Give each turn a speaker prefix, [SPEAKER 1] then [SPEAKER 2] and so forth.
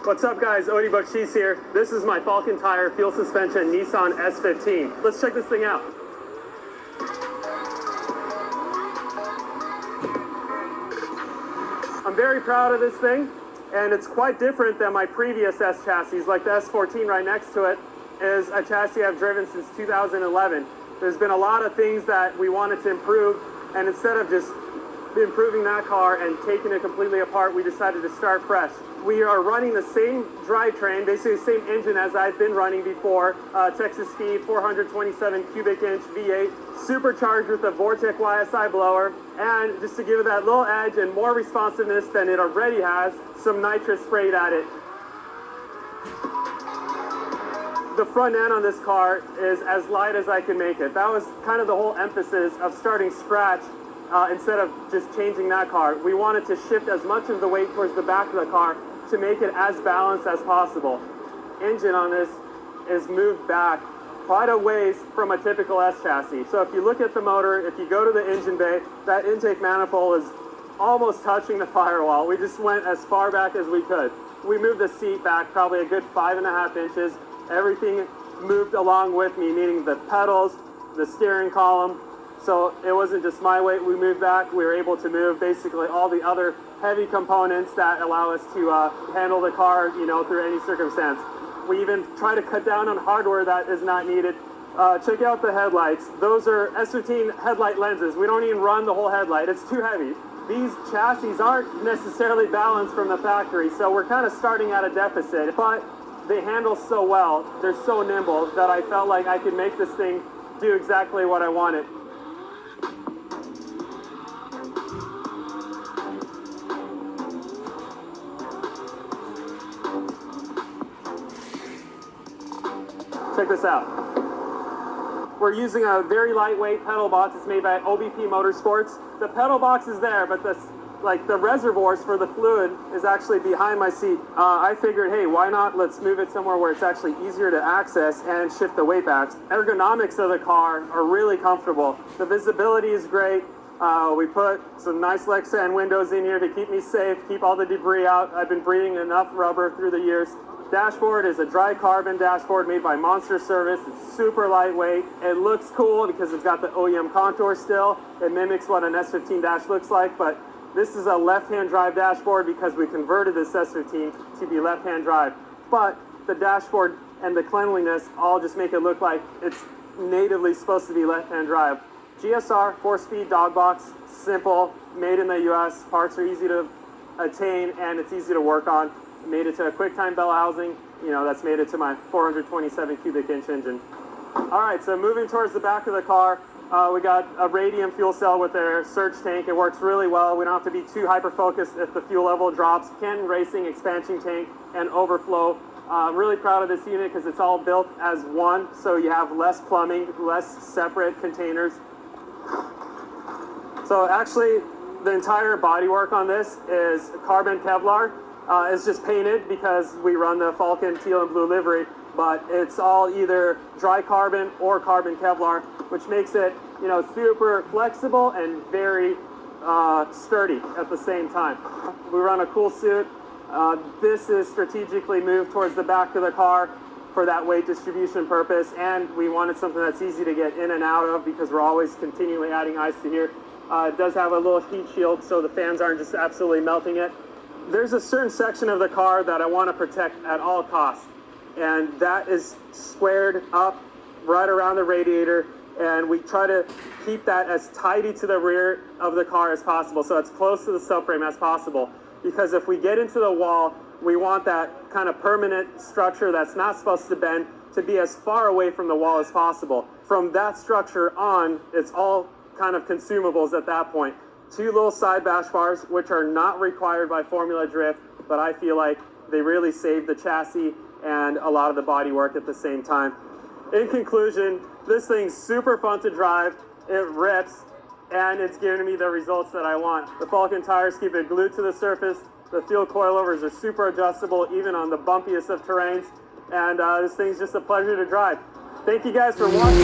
[SPEAKER 1] What's up guys, Odi Bakchis here. This is my Falken tire fuel suspension Nissan S15. Let's check this thing out. I'm very proud of this thing, and it's quite different than my previous S chassis. Like the S14 right next to it is a chassis I've driven since 2011. There's been a lot of things that we wanted to improve, and instead of just improving that car and taking it completely apart, we decided to start fresh. We are running the same drivetrain, basically the same engine as I've been running before, Texas Speed 427 cubic inch V8, supercharged with a Vortec YSI blower, and just to give it that little edge and more responsiveness than it already has, some nitrous sprayed at it. The front end on this car is as light as I can make it. That was kind of the whole emphasis of starting scratch. Instead of just changing that car, we wanted to shift as much of the weight towards the back of the car to make it as balanced as possible. Engine on this is moved back quite a ways from a typical S chassis. So if you look at the motor, if you go to the engine bay, that intake manifold is almost touching the firewall. We just went as far back as we could. We moved the seat back probably a good 5.5 inches. Everything moved along with me, meaning the pedals, the steering column. So it wasn't just my weight we moved back, we were able to move basically all the other heavy components that allow us to handle the car, through any circumstance. We even try to cut down on hardware that is not needed. Check out the headlights. Those are S15 headlight lenses. We don't even run the whole headlight, it's too heavy. These chassis aren't necessarily balanced from the factory, so we're kind of starting at a deficit, but they handle so well, they're so nimble that I felt like I could make this thing do exactly what I wanted. Check this out. We're using a very lightweight pedal box. It's made by OBP Motorsports. The pedal box is there, but the reservoirs for the fluid is actually behind my seat. I figured, hey, why not? Let's move it somewhere where it's actually easier to access and shift the weight back. Ergonomics of the car are really comfortable. The visibility is great. We put some nice Lexan windows in here to keep me safe, keep all the debris out. I've been breathing enough rubber through the years. Dashboard is a dry carbon dashboard made by Monster Service. It's super lightweight. It looks cool because it's got the OEM contour still. It mimics what an S15 dash looks like, but this is a left-hand drive dashboard because we converted this S15 to be left-hand drive. But the dashboard and the cleanliness all just make it look like it's natively supposed to be left-hand drive. GSR 4-speed dog box, simple, made in the US. Parts are easy to attain and it's easy to work on. Made it to a QuickTime bell housing, that's made it to my 427 cubic inch engine. All right, so moving towards the back of the car, we got a Radium fuel cell with their surge tank. It works really well. We don't have to be too hyper-focused if the fuel level drops. Ken Racing expansion tank and overflow. I'm really proud of this unit because it's all built as one, so you have less plumbing, less separate containers. So actually, the entire bodywork on this is carbon Kevlar. It's just painted because we run the Falken teal and blue livery, but it's all either dry carbon or carbon Kevlar, which makes it, super flexible and very sturdy at the same time. We run a cool suit. This is strategically moved towards the back of the car for that weight distribution purpose, and we wanted something that's easy to get in and out of because we're always continually adding ice to here. It does have a little heat shield so the fans aren't just absolutely melting it. There's a certain section of the car that I want to protect at all costs, and that is squared up right around the radiator, and we try to keep that as tidy to the rear of the car as possible, so it's close to the subframe as possible, because if we get into the wall, we want that kind of permanent structure that's not supposed to bend to be as far away from the wall as possible. From that structure on, it's all kind of consumables at that point. 2 little side bash bars, which are not required by Formula Drift, but I feel like they really save the chassis and a lot of the body work at the same time. In conclusion, this thing's super fun to drive, it rips, and it's giving me the results that I want. The Falken tires keep it glued to the surface, the fuel coilovers are super adjustable even on the bumpiest of terrains, and this thing's just a pleasure to drive. Thank you guys for watching.